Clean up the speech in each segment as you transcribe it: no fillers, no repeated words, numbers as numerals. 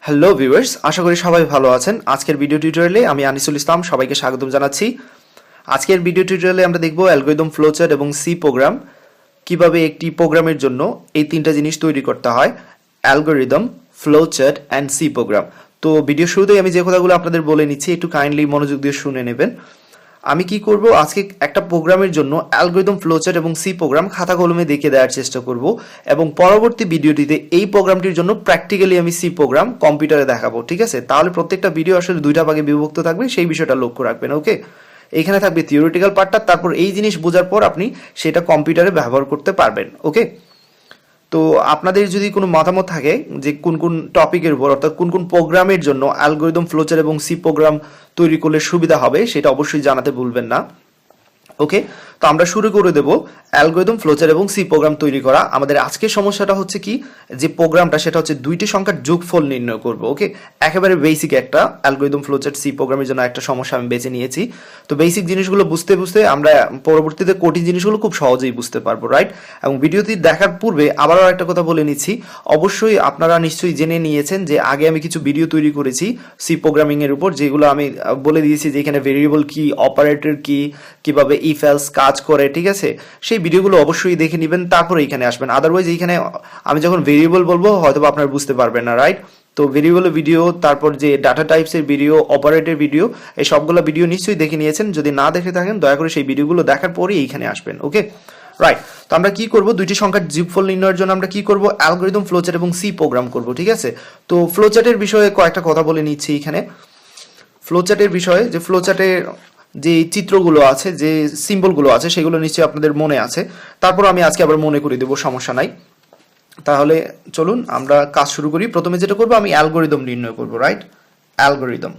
Hello viewers, আশা করি সবাই ভালো আছেন। আজকের ভিডিও টিউটোরিয়ালে আমি আনিসুল ইসলাম সবাইকে স্বাগতম জানাচ্ছি। আজকের ভিডিও টিউটোরিয়ালে আমরা দেখব অ্যালগরিদম, ফ্লোচার্ট এবং সি প্রোগ্রাম কিভাবে একটি প্রোগ্রামের জন্য এই তিনটা জিনিস তৈরি করতে হয়: algorithm, flowchart and C program. তো ভিডিও শুরুতেই আমি যে কথাগুলো আপনাদের বলে নিচ্ছি, একটু কাইন্ডলি মনোযোগ দিয়ে শুনে নেবেন। আমি কি করব, আজকে একটা প্রোগ্রামের জন্য অ্যালগরিদম, ফ্লোচার্ট এবং সি প্রোগ্রাম খাতা কলমে দেখে দেওয়ার চেষ্টা করব এবং পরবর্তী ভিডিওটিতে এই প্রোগ্রামটির জন্য প্র্যাকটিক্যালি আমি সি প্রোগ্রাম কম্পিউটারে দেখাবো। ঠিক আছে? তাহলে প্রত্যেকটা ভিডিও আসলে দুইটা ভাগে বিভক্ত থাকবে, সেই বিষয়টা লক্ষ্য রাখবেন। ওকে, এইখানে থাকবে থিওরিটিক্যাল পার্টটা, তারপর এই জিনিস বোঝার পর আপনি সেটা কম্পিউটারে ব্যবহার করতে পারবেন। ওকে, তো আপনাদের যদি কোনো মতামত থাকে যে কোন কোন টপিকের উপর, অর্থাৎ কোন কোন প্রোগ্রামের জন্য অ্যালগরিদম, ফ্লোচার্ট এবং সি প্রোগ্রাম তৈরি করলে সুবিধা হবে, সেটা অবশ্যই জানাতে ভুলবেন না। ওকে, তো আমরা শুরু করে দেব অ্যালগরিদম, ফ্লোচার্ট এবং সি প্রোগ্রাম তৈরি করা। আমাদের আজকের সমস্যাটা হচ্ছে কি, যে প্রোগ্রামটা সেটা হচ্ছে দুইটি সংখ্যার যোগফল নির্ণয় করব। ওকে, একেবারে বেসিক একটা অ্যালগরিদম, ফ্লোচার্ট, সি প্রোগ্রামের জন্য একটা সমস্যা আমি বেছে নিয়েছি। তো বেসিক জিনিসগুলো বুঝতে বুঝতে আমরা পরবর্তীতে কঠিন জিনিসগুলো খুব সহজেই বুঝতে পারবো, রাইট? এবং ভিডিওটি দেখার পূর্বে আবারও একটা কথা বলে নিচ্ছি, অবশ্যই আপনারা নিশ্চয়ই জেনে নিয়েছেন যে আগে আমি কিছু ভিডিও তৈরি করেছি সি প্রোগ্রামিং এর উপর, যেগুলো আমি বলে দিয়েছি যে এখানে ভেরিয়েবল কি, অপারেটর কি, কিভাবে ইফ এলস কাজ করে। ঠিক আছে? সেই ভিডিওগুলো অবশ্যই দেখে নেবেন, তারপরে এখানে আসবেন। আদারওয়াইজ এইখানে আমি যখন ভেরিয়েবল বলবো হয়তো আপনারা বুঝতে পারবেন না, রাইট? তো ভেরিয়েবলের ভিডিও, তারপর যে ডাটা টাইপসের ভিডিও, অপারেটর ভিডিও, এই সবগুলো ভিডিও নিশ্চয়ই দেখে নিয়েছেন। যদি না দেখে থাকেন দয়া করে সেই ভিডিওগুলো দেখার পরেই এইখানে আসবেন। ওকে, রাইট। তো আমরা কি করব, দুইটি সংখ্যার যোগফল নির্ণয়ের জন্য আমরা কি করব, অ্যালগরিদম, ফ্লোচার্ট এবং সি প্রোগ্রাম করব। ঠিক আছে? তো ফ্লোচার্টের বিষয়ে কয়েকটা কথা বলে নিচ্ছি এখানে। ফ্লোচার্টের বিষয়ে, যে ফ্লোচার্টের যে চিত্রগুলো আছে, যে সিম্বলগুলো আছে, সেগুলো নিশ্চয়ই আপনাদের মনে আছে। তারপর আমি আজকে আবার মনে করে দেবো, সমস্যা নাই। তাহলে চলুন আমরা কাজ শুরু করি। প্রথমে যেটা করবো, আমি অ্যালগরিদম নির্ণয় করব, রাইট? অ্যালগরিদম,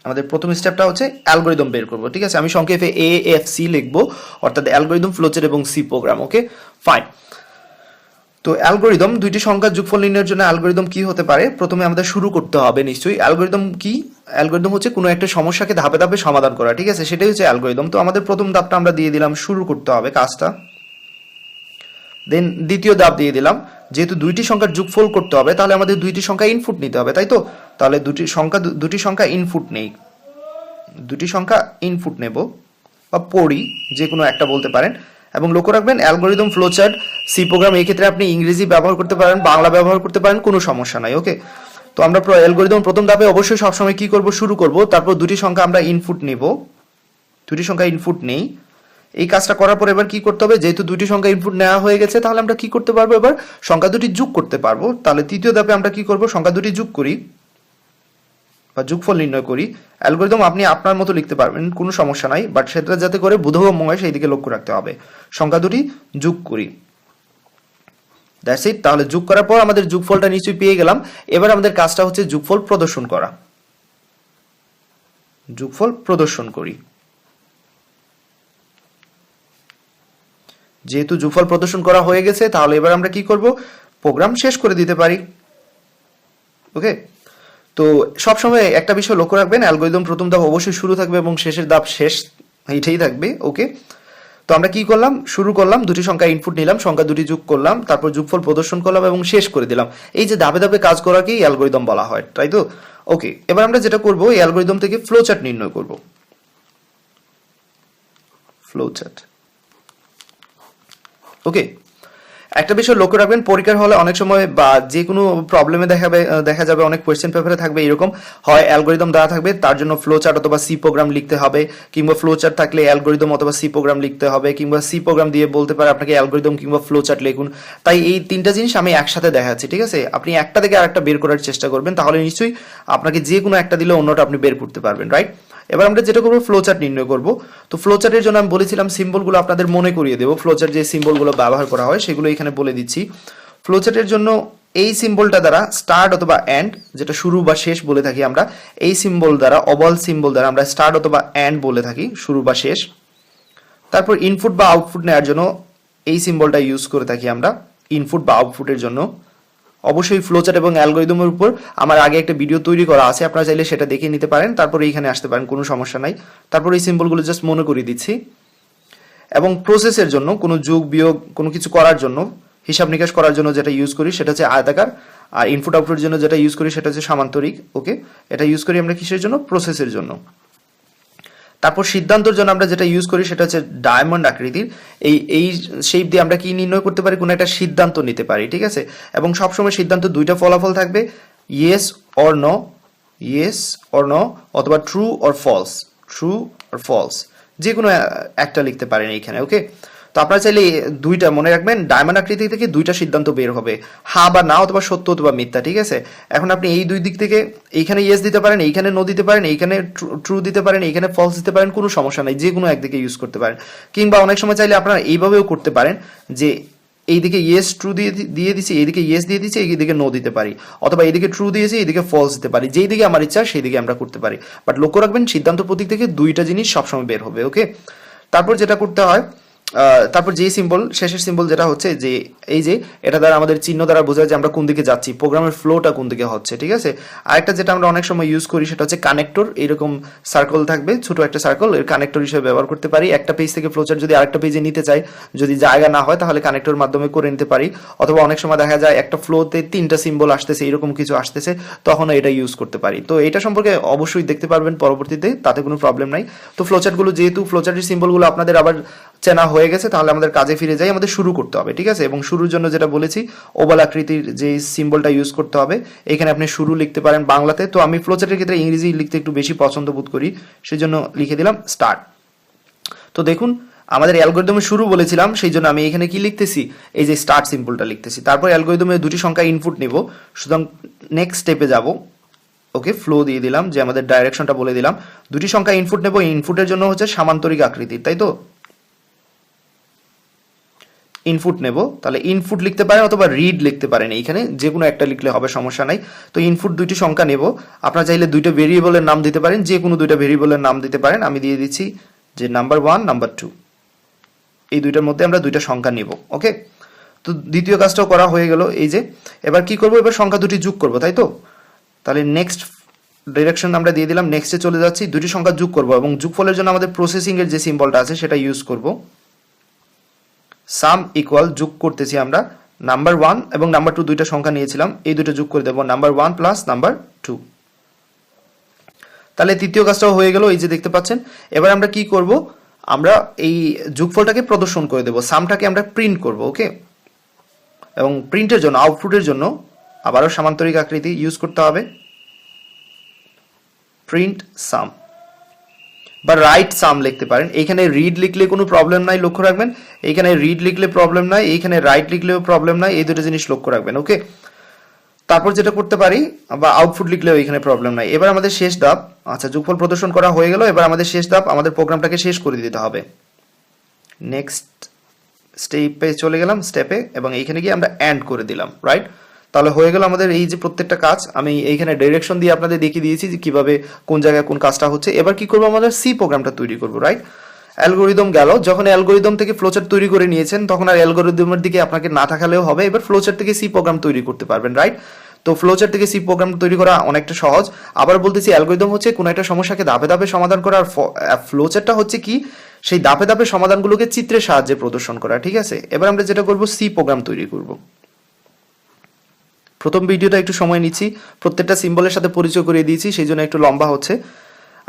আমাদের প্রথম স্টেপটা হচ্ছে অ্যালগরিদম বের করব। ঠিক আছে? আমি সংক্ষেপে AFC লিখবো, অর্থাৎ অ্যালগরিদম, ফ্লোচার্ট এবং সি প্রোগ্রাম। ওকে, ফাইন। তো অ্যালগরিদম, দুইটি সংখ্যার যোগফল নির্ণয়ের জন্য অ্যালগরিদম কি হতে পারে, প্রথমে আমাদের শুরু করতে হবে নিশ্চয়ই। অ্যালগরিদম কি? অ্যালগরিদম হচ্ছে কোনো একটা সমস্যাকে ধাপে ধাপে সমাধান করা। ঠিক আছে? সেটাই হচ্ছে অ্যালগরিদম। তো আমাদের প্রথম ধাপটা আমরা দিয়ে দিলাম, শুরু করতে হবে কাজটা। দেন দ্বিতীয় ধাপ দিয়ে দিলাম, যেহেতু দুইটি সংখ্যার যোগফল করতে হবে, তাহলে আমাদের দুইটি সংখ্যা ইনপুট নিতে হবে, তাই তো? তাহলে দুটি সংখ্যা ইনপুট নেই, দুটি সংখ্যা ইনপুট নেব বা পড়ি, যে কোনো একটা বলতে পারেন। এবং লক্ষ্য রাখবেন, অ্যালগরিদম, ফ্লোচার্ট, সি প্রোগ্রাম, এই ক্ষেত্রে আপনি ইংরেজি ব্যবহার করতে পারেন, বাংলা ব্যবহার করতে পারেন, কোনো সমস্যা নাই। ওকে, তো আমরা অ্যালগরিদম প্রথম ধাপে অবশ্যই সবসময় কি করব, শুরু করব, তারপর দুটি সংখ্যা আমরা ইনপুট নেব, দুটি সংখ্যা ইনপুট নেই। এই কাজটা করার পর এবার কি করতে হবে, যেহেতু দুটি সংখ্যা ইনপুট নেওয়া হয়ে গেছে, তাহলে আমরা কি করতে পারবো, এবার সংখ্যা দুটি যোগ করতে পারবো। তাহলে তৃতীয় ধাপে আমরা কি করব, সংখ্যা দুটি যোগ করি বা যোগফল নির্ণয় করি। অ্যালগরিদম আপনি আপনার মতো লিখতে পারবেন, কোনো সমস্যা নাই, বাট সেটা যাতে করে বোধগম্য হয় সেই দিকে লক্ষ্য রাখতে হবে। সংখ্যা দুটি যোগ করি, দ্যাটস ইট। তাহলে যোগ করার পর আমাদের যোগফলটা নিশ্চয়ই পেয়ে গেলাম। এবার আমাদের কাজটা হচ্ছে যোগফল প্রদর্শন করা। যোগফল প্রদর্শন করি। যেহেতু যোগফল প্রদর্শন করা হয়ে গেছে, তাহলে এবার আমরা কি করব, প্রোগ্রাম শেষ করে দিতে পারি। ওকে, তো সবসময় একটা বিষয় লক্ষ্য রাখবেন, অ্যালগরিদম প্রথম ধাপ অবশ্যই শুরু থাকবে এবং শেষের ধাপ শেষ, এইটাই থাকবে। ওকে, তো আমরা কি করলাম, শুরু করলাম, দুটি সংখ্যা ইনপুট নিলাম, সংখ্যা দুটি যোগ করলাম, তারপর যোগফল প্রদর্শন করলাম এবং শেষ করে দিলাম। এই যে ধাপে ধাপে কাজ করাকেই অ্যালগরিদম বলা হয়, তাই তো? ওকে, এবার আমরা যেটা করব, এই অ্যালগরিদম থেকে ফ্লোচার্ট নির্ণয় করব। ফ্লোচার্ট। ওকে, একটা বিষয় লক্ষ্য রাখবেন, পরীক্ষার হলে অনেক সময় বা যে কোনো প্রবলেমে দেখা যাবে অনেক কোয়েশ্চেন পেপারে থাকবে এরকম, হয় অ্যালগরিদম দেওয়া থাকবে, তার জন্য ফ্লোচার্ট অথবা সি প্রোগ্রাম লিখতে হবে, কিংবা ফ্লোচার্ট থাকলে অ্যালগরিদম অথবা সি প্রোগ্রাম লিখতে হবে, কিংবা সি প্রোগ্রাম দিয়ে বলতে পারে আপনাকে অ্যালগরিদম কিংবা ফ্লোচার্ট লিখুন। তাই এই তিনটা জিনিস আমি একসাথে দেখাচ্ছি। ঠিক আছে? আপনি একটা থেকে আরেকটা বের করার চেষ্টা করবেন, তাহলে নিশ্চয়ই আপনাকে যে কোনো একটা দিলে অন্যটা আপনি বের করতে পারবেন, রাইট? এবার আমরা যেটা করবো, ফ্লোচার্ট নির্ণয় করব। তো ফ্লোচার্টের জন্য আমি বলেছিলাম সিম্বলগুলো আপনাদের মনে করিয়ে দেবো। ফ্লোচার্ট যে সিম্বলগুলো ব্যবহার করা হয় সেগুলো এখানে বলে দিচ্ছি। ফ্লোচার্টের জন্য এই সিম্বলটা দ্বারা, স্টার্ট অথবা এন্ড, যেটা শুরু বা শেষ বলে থাকি আমরা, এই সিম্বল দ্বারা, অবল সিম্বল দ্বারা আমরা স্টার্ট অথবা এন্ড বলে থাকি, শুরু বা শেষ। তারপর ইনপুট বা আউটপুট নেওয়ার জন্য এই সিম্বলটা ইউজ করে থাকি আমরা, ইনপুট বা আউটপুটের জন্য। অবশ্যই ফ্লোচার্ট এবং অ্যালগরিদমের উপর আমার আগে একটা ভিডিও তৈরি করা আছে, আপনারা চাইলে সেটা দেখে নিতে পারেন, তারপরে এইখানে আসতে পারেন, কোনো সমস্যা নাই। তারপর এই সিম্বলগুলো জাস্ট মনে করিয়ে দিচ্ছি। এবং প্রসেসের জন্য, কোনো যোগ বিয়োগ কোনো কিছু করার জন্য হিসাব নিকাশ করার জন্য যেটা ইউজ করি সেটা হচ্ছে আয়তাকার, আর ইনপুট আউটপুটের জন্য যেটা ইউজ করি সেটা হচ্ছে সামান্তরিক। ওকে, এটা ইউজ করি আমরা কিসের জন্য? প্রসেসের জন্য। তারপর সিদ্ধান্তর জন্য আমরা যেটা ইউজ করি সেটা হচ্ছে ডায়মন্ড আকৃতির। এই শেপ দিয়ে আমরা কি নির্ণয় করতে পারি? কোনো একটা সিদ্ধান্ত নিতে পারি, ঠিক আছে। এবং সবসময় সিদ্ধান্ত দুইটা ফলাফল থাকবে, yes or no, yes or no, অথবা true or false, true or false, যে কোনো একটা লিখতে পারেন এইখানে। ওকে, তো আপনারা চাইলে দুইটা মনে রাখবেন, ডায়মন্ড আকৃতি থেকে দুইটা সিদ্ধান্ত বের হবে, হা বা না, অথবা সত্য অথবা মিথ্যা, ঠিক আছে। এখন আপনি এই দুই দিক থেকে এইখানে ইয়েস দিতে পারেন, এইখানে নো দিতে পারেন, এইখানে ট্রু দিতে পারেন, এইখানে ফলস দিতে পারেন, কোনো সমস্যা নাই, যে কোনো একদিকে ইউজ করতে পারেন। কিংবা অনেক সময় চাইলে আপনারা এইভাবেও করতে পারেন যে এইদিকে ইয়েস ট্রু দিয়ে দিচ্ছি, এইদিকে ইয়েস দিয়ে দিচ্ছি, এইদিকে নো দিতে পারি, অথবা এইদিকে ট্রু দিয়েছি, এইদিকে ফলস দিতে পারি, যেই দিকে আমার ইচ্ছা সেই দিকে আমরা করতে পারি। বাট লক্ষ্য রাখবেন সিদ্ধান্ত প্রতীক থেকে দুইটা জিনিস সবসময় বের হবে। ওকে, তারপর যেটা করতে হয়, তারপর যে সিম্বল, শেষের সিম্বল যেটা হচ্ছে যে এই যে এটা দ্বারা আমাদের চিহ্ন দ্বারা বোঝায় যে আমরা কোন দিকে যাচ্ছি, প্রোগ্রামের ফ্লোটা কোন দিকে হচ্ছে, ঠিক আছে। আরেকটা যেটা আমরা অনেক সময় ইউজ করি সেটা হচ্ছে কানেক্টর। এরকম সার্কেল থাকবে, ছোট একটা সার্কেল, এর কানেক্টর হিসেবে ব্যবহার করতে পারি। একটা পেজ থেকে ফ্লোচার্ট যদি আরেকটা পেজে নিতে চাই, যদি জায়গা না হয় তাহলে কানেক্টর মাধ্যমে করে নিতে পারি। অথবা অনেক সময় দেখা যায় একটা ফ্লোতে তিনটা সিম্বল আসতেছে, এরকম কিছু আসতেছে, তখন এটা ইউজ করতে পারি। তো এটা সম্পর্কে অবশ্যই দেখতে পারবেন পরবর্তীতে, তাতে কোনো প্রবলেম নাই। তো ফ্লোচার্টগুলো, যেহেতু ফ্লোচার্টের সিম্বলগুলো আপনাদের আবার চেনা হয়ে গেছে, তাহলে আমাদের কাজে ফিরে যাই, আমাদের শুরু করতে হবে, ঠিক আছে। এবং শুরুর জন্য যেটা বলেছি, ওভাল আকৃতির যে সিম্বলটা ইউজ করতে হবে, এখানে আপনি শুরু লিখতে পারেন বাংলাতে। তো আমি ফ্লোচার্টের ক্ষেত্রে ইংরেজি লিখতে একটু বেশি পছন্দ বোধ করি, সেই জন্য লিখে দিলাম স্টার্ট। তো দেখুন আমাদের অ্যালগরিদমে শুরু বলেছিলাম, সেই জন্য আমি এখানে কি লিখতেছি, এই যে স্টার্ট সিম্বলটা লিখতেছি। তারপর অ্যালগরিদমে দুটি সংখ্যা ইনপুট নিব, সুতরাং নেক্সট স্টেপে যাব। ওকে, ফ্লো দিয়ে দিলাম, যে আমাদের ডাইরেকশনটা বলে দিলাম। দুটি সংখ্যা ইনপুট নেব, ইনপুটের জন্য হচ্ছে সামান্তরিক আকৃতির, তাই তো। ইনপুট নেব, তাহলে ইনপুট লিখতে পারেন অথবা রিড লিখতে পারেন, এইখানে যে কোনো একটা লিখলে হবে, সমস্যা নাই। তো ইনপুট দুইটি সংখ্যা নেব, আপনারা চাইলে দুইটা ভেরিয়েবলের নাম দিতে পারেন, যে কোনো দুইটা ভেরিয়েবলের নাম দিতে পারেন। আমি দিয়ে দিচ্ছি যে নাম্বার 1, নাম্বার 2, এই দুইটার মধ্যে আমরা দুইটা সংখ্যা নেব। ওকে, তো দ্বিতীয় কাজটাও করা হয়ে গেল। এই যে এবার কি করব, এবার সংখ্যা দুটি যোগ করব, তাই তো। তাহলে নেক্সট ডিরেকশন আমরা দিয়ে দিলাম, নেক্সটে চলে যাচ্ছি, দুটি সংখ্যা যোগ করব, এবং যোগফলের জন্য আমাদের প্রসেসিং এর যে সিম্বলটা আছে সেটা ইউজ করব। সাম ইকুয়াল, যোগ করতেছি আমরা নাম্বার 1 এবং নাম্বার 2, দুইটা সংখ্যা নিয়েছিলাম, এই দুটো যোগ করে দেব, নাম্বার 1 প্লাস নাম্বার 2। তাহলে তৃতীয় কাজটাও হয়ে গেল, এই যে দেখতে পাচ্ছেন। এবার আমরা কি করব, আমরা এই যোগফলটাকে প্রদর্শন করে দেব, সামটাকে আমরা প্রিন্ট করব। ওকে, এবং প্রিন্টের জন্য, আউটপুটের জন্য আবারও সামান্তরিক আকৃতি ইউজ করতে হবে, প্রিন্ট সাম বা রাইট সাম লিখতে পারেন। এইখানে রিড লিখলে কোনো প্রবলেম নাই, লক্ষ্য রাখবেন। এইখানে রিড লিখলে প্রবলেম নাই, এইখানে রাইট লিখলেও প্রবলেম নাই, এই দুটো জিনিস লক্ষ্য রাখবেন। ওকে, তারপর যেটা করতে পারি, বা আউটপুট লিখলেও এখানে প্রবলেম নাই। এবার আমাদের শেষ ধাপ, আচ্ছা যোগফল প্রদর্শন করা হয়ে গেল, এবার আমাদের শেষ ধাপ, আমাদের প্রোগ্রামটাকে শেষ করে দিতে হবে। নেক্সট স্টেপে চলে গেলাম, স্টেপে, এবং এইখানে গিয়ে আমরা এন্ড করে দিলাম, রাইট। তাহলে হয়ে গেল আমাদের এই যে প্রত্যেকটা কাজ। আমি এইখানে ডাইরেকশন দিয়ে আপনাদের দেখিয়ে দিয়েছি যে কিভাবে কোন জায়গায় কোন কাজটা হচ্ছে। এবার কি করবো, আমাদের সি প্রোগ্রামটা তৈরি করবো, রাইট। অ্যালগরিদম গেল, যখন অ্যালগরিদম থেকে ফ্লোচার্ট তৈরি করে নিয়েছেন তখন আর অ্যালগরিদমের দিকে আপনাকে না থাকালেও হবে, এবার ফ্লোচার্ট থেকে সি প্রোগ্রাম তৈরি করতে পারবেন, রাইট। তো ফ্লোচার্ট থেকে সি প্রোগ্রাম তৈরি করা অনেকটা সহজ। আবার বলতেছি, অ্যালগরিদম হচ্ছে কোনো একটা সমস্যাকে ধাপে ধাপে সমাধান করা, আর ফ্লোচার্টটা হচ্ছে কি, সেই ধাপে ধাপে সমাধানগুলোকে চিত্রের সাহায্যে প্রদর্শন করা, ঠিক আছে। এবার আমরা যেটা করব, সি প্রোগ্রাম তৈরি করব। প্রথম ভিডিওটা একটু সময় নিচ্ছি, প্রত্যেকটা সিম্বলের সাথে পরিচয় করিয়ে দিয়েছি, সেই জন্য একটু লম্বা হচ্ছে।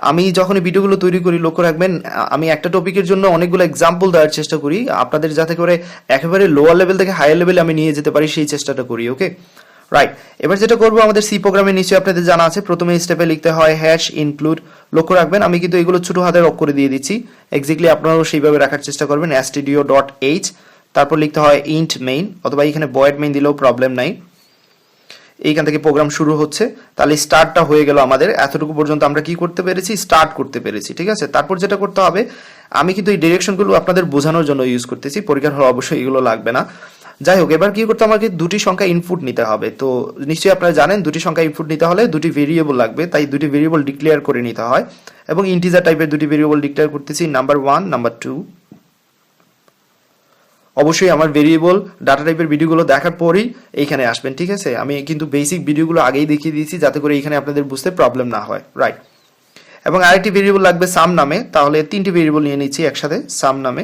আমি যখন ভিডিওগুলো তৈরি করি, লক্ষ্য রাখবেন আমি একটা টপিকের জন্য অনেকগুলো এক্সাম্পল দেওয়ার চেষ্টা করি, আপনাদের যাতে করে একেবারে লোয়ার লেভেল থেকে হায়ার লেভেলে আমি নিয়ে যেতে পারি, সেই চেষ্টাটা করি। ওকে, রাইট। এবার যেটা করবো, আমাদের সি প্রোগ্রামে নিশ্চয়ই আপনাদের জানা আছে, প্রথমে স্টেপে লিখতে হয় হ্যাশ ইনক্লুড। লক্ষ্য রাখবেন আমি কিন্তু এগুলো ছোট হাতের অক্ষরে দিয়ে দিচ্ছি, এক্স্যাক্টলি আপনারাও সেইভাবে রাখার চেষ্টা করবেন, stdio.h। তারপর লিখতে হয় ইন্ট মেইন, অথবা এখানে ভয়েড মেইন দিলেও প্রবলেম নাই। এইখান থেকে প্রোগ্রাম শুরু হচ্ছে, তাহলে স্টার্টটা হয়ে গেল আমাদের। এতটুকু পর্যন্ত আমরা কি করতে পেরেছি, স্টার্ট করতে পেরেছি, ঠিক আছে। তারপর যেটা করতে হবে, আমি কিন্তু এই ডিরেকশনগুলো আপনাদের বোঝানোর জন্য ইউজ করতেছি, পরীক্ষার হলে অবশ্যই এগুলো লাগবে না। যাই হোক, এবার কি করতে, আমাকে দুটি সংখ্যা ইনপুট নিতে হবে। তো নিশ্চয়ই আপনারা জানেন দুটি সংখ্যা ইনপুট নিতে হলে দুটি ভেরিয়েবল লাগবে, তাই দুটি ভেরিয়েবল ডিক্লেয়ার করে নিতে হয়, এবং ইন্টিজার টাইপের দুটি ভেরিয়েবল ডিক্লেয়ার করতেছি, নাম্বার 1, নাম্বার 2। অবশ্যই আমার ভেরিয়েবল ডাটা টাইপের ভিডিওগুলো দেখার পরেই এইখানে আসবেন, ঠিক আছে। আমি কিন্তু বেসিক ভিডিওগুলো আগেই দেখিয়ে দিয়েছি, যাতে করে এইখানে আপনাদের বুঝতে প্রবলেম না হয়, রাইট। এবং আরেকটি ভেরিয়েবল লাগবে সাম নামে, তাহলে তিনটি ভেরিয়েবল নিয়ে নিচ্ছি একসাথে সাম নামে।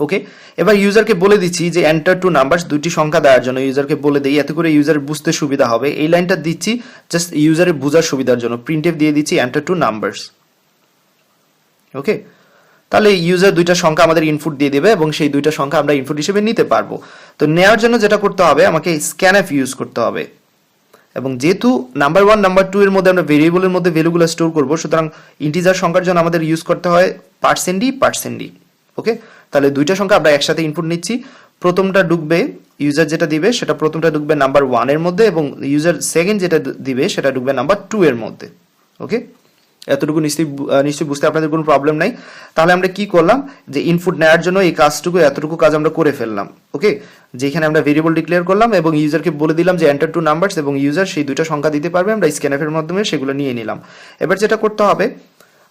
ওকে, এবার ইউজারকে বলে দিচ্ছি যে এন্টার টু নাম্বারস, দুইটি সংখ্যা দেওয়ার জন্য ইউজারকে বলে দিই, এতে করে ইউজার বুঝতে সুবিধা হবে। এই লাইনটা দিচ্ছি জাস্ট ইউজারের বোঝার সুবিধার জন্য, প্রিন্টএফ দিয়ে দিচ্ছি এন্টার টু নাম্বারস। ওকে, তাহলে ইউজার দুইটা সংখ্যা আমাদের ইনপুট দিয়ে দেবে এবং সেই দুইটা সংখ্যা আমরা ইনপুট হিসেবে নিতে পারবো। তো নেওয়ার জন্য যেটা করতে হবে, আমাকে স্ক্যানএফ ইউজ করতে হবে, এবং যেহেতু নাম্বার 1 নাম্বার 2 এর মধ্যে আমরা ভেরিয়েবলের মধ্যে ভ্যালুগুলো স্টোর করব, সুতরাং ইন্টিজার সংখ্যার জন্য আমাদের ইউজ করতে হয় %d %d। ওকে, তাহলে দুইটা সংখ্যা আমরা একসাথে ইনপুট নিচ্ছি। প্রথমটা ঢুকবে, ইউজার যেটা দিবে সেটা প্রথমটা ঢুকবে নাম্বার 1 এর মধ্যে, এবং ইউজার সেকেন্ড যেটা দিবে সেটা ঢুকবে নাম্বার 2 এর মধ্যে। ওকে, এতটুকু নিশ্চয়ই বুঝতে আপনাদের কোনো প্রবলেম নাই। তাহলে আমরা কি করলাম, যে ইনপুট নেওয়ার জন্য এই কাজটুকু, এতটুকু কাজ আমরা করে ফেললাম। ওকে, যেখানে আমরা ভেরিয়েবল ডিক্লেয়ার করলাম এবং ইউজারকে বলে দিলাম যে এন্টার টু নাম্বারস, এবং ইউজার সেই দুইটা সংখ্যা দিতে পারবে, আমরা স্ক্যানএফ এর মাধ্যমে সেগুলো নিয়ে নিলাম। এবার যেটা করতে হবে,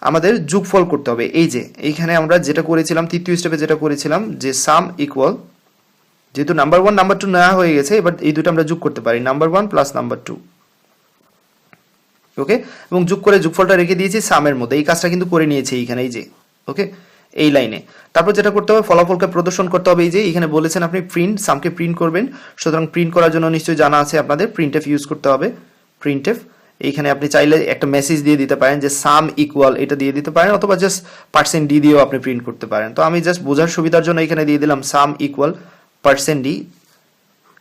আমাদের যোগফল করতে হবে। এই যে এইখানে আমরা যেটা করেছিলাম, তৃতীয় স্টেপে যেটা করেছিলাম, যে সাম ইকুয়াল, যেহেতু নাম্বার 1 নাম্বার 2 নেওয়া হয়ে গেছে, এবার এই দুটো আমরা যোগ করতে পারি, নাম্বার 1 প্লাস নাম্বার 2। ওকে, এবং যোগ করে যোগফলটা রেখে দিয়েছি সামের মধ্যে। এই কাজটা কিন্তু করে নিয়েছি এইখানে, এই যে ওকে এই লাইনে। তারপর যেটা করতে হবে, ফলাফলকে প্রদর্শন করতে হবে। এই যে এখানে বলেছেন আপনি প্রিন্ট, সামকে প্রিন্ট করবেন, সুতরাং প্রিন্ট করার জন্য নিশ্চয়ই জানা আছে আপনাদের, প্রিন্টএফ ইউজ করতে হবে। প্রিন্টএফ, এইখানে আপনি চাইলে একটা মেসেজ দিয়ে দিতে পারেন যে সাম ইকুয়াল, এটা দিয়ে দিতে পারেন, অথবা জাস্ট %d দিয়েও আপনি প্রিন্ট করতে পারেন। তো আমি জাস্ট বোঝার সুবিধার জন্য এখানে দিয়ে দিলাম সাম ইকুয়াল %d,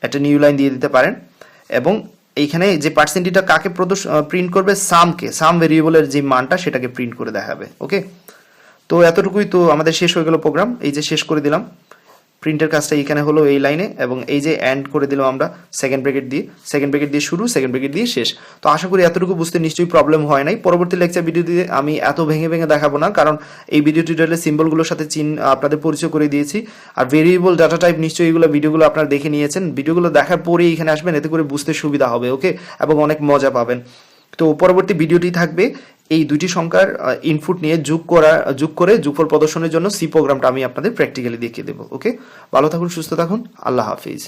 একটা নিউ লাইন দিয়ে দিতে পারেন। এবং এইখানে যে %টা কাকে প্রিন্ট করবে, সামকে, সাম ভেরিয়েবলের যে মানটা সেটাকে প্রিন্ট করে দেখাবে। ওকে, তো এতটুকুই তো আমাদের শেষ হয়ে গেল প্রোগ্রাম। এই যে শেষ করে দিলাম, প্রিন্টের কাজটা এইখানে হলো এই লাইনে, এবং এই যে এন্ড করে দিলাম আমরা সেকেন্ড ব্র্যাকেট দিয়ে শুরু, সেকেন্ড ব্র্যাকেট দিয়ে শেষ। তো আশা করি এতটুকু বুঝতে নিশ্চয়ই প্রবলেম হয় নাই। পরবর্তী লেকচার ভিডিওতে আমি এত ভেঙে ভেঙে দেখাবো না, কারণ এই ভিডিও টিউটোরিয়ালে সিম্বলগুলোর সাথে আপনাদের পরিচয় করে দিয়েছি। আর ভেরিয়েবল, ডাটা টাইপ নিশ্চয়ই এগুলো ভিডিওগুলো আপনারা দেখে নিয়েছেন। ভিডিওগুলো দেখার পরেই এখানে আসবেন, এতে করে বুঝতে সুবিধা হবে। ওকে, এবং অনেক মজা পাবেন। তো পরবর্তী ভিডিওটি থাকবে এই দুটি সংখ্যার ইনপুট নিয়ে যোগ করে যোগফল প্রদর্শনের জন্য সি প্রোগ্রামটা আমি আপনাদের প্র্যাকটিক্যালি দেখিয়ে দেবো। ওকে, ভালো থাকুন, সুস্থ থাকুন, আল্লাহ হাফিজ।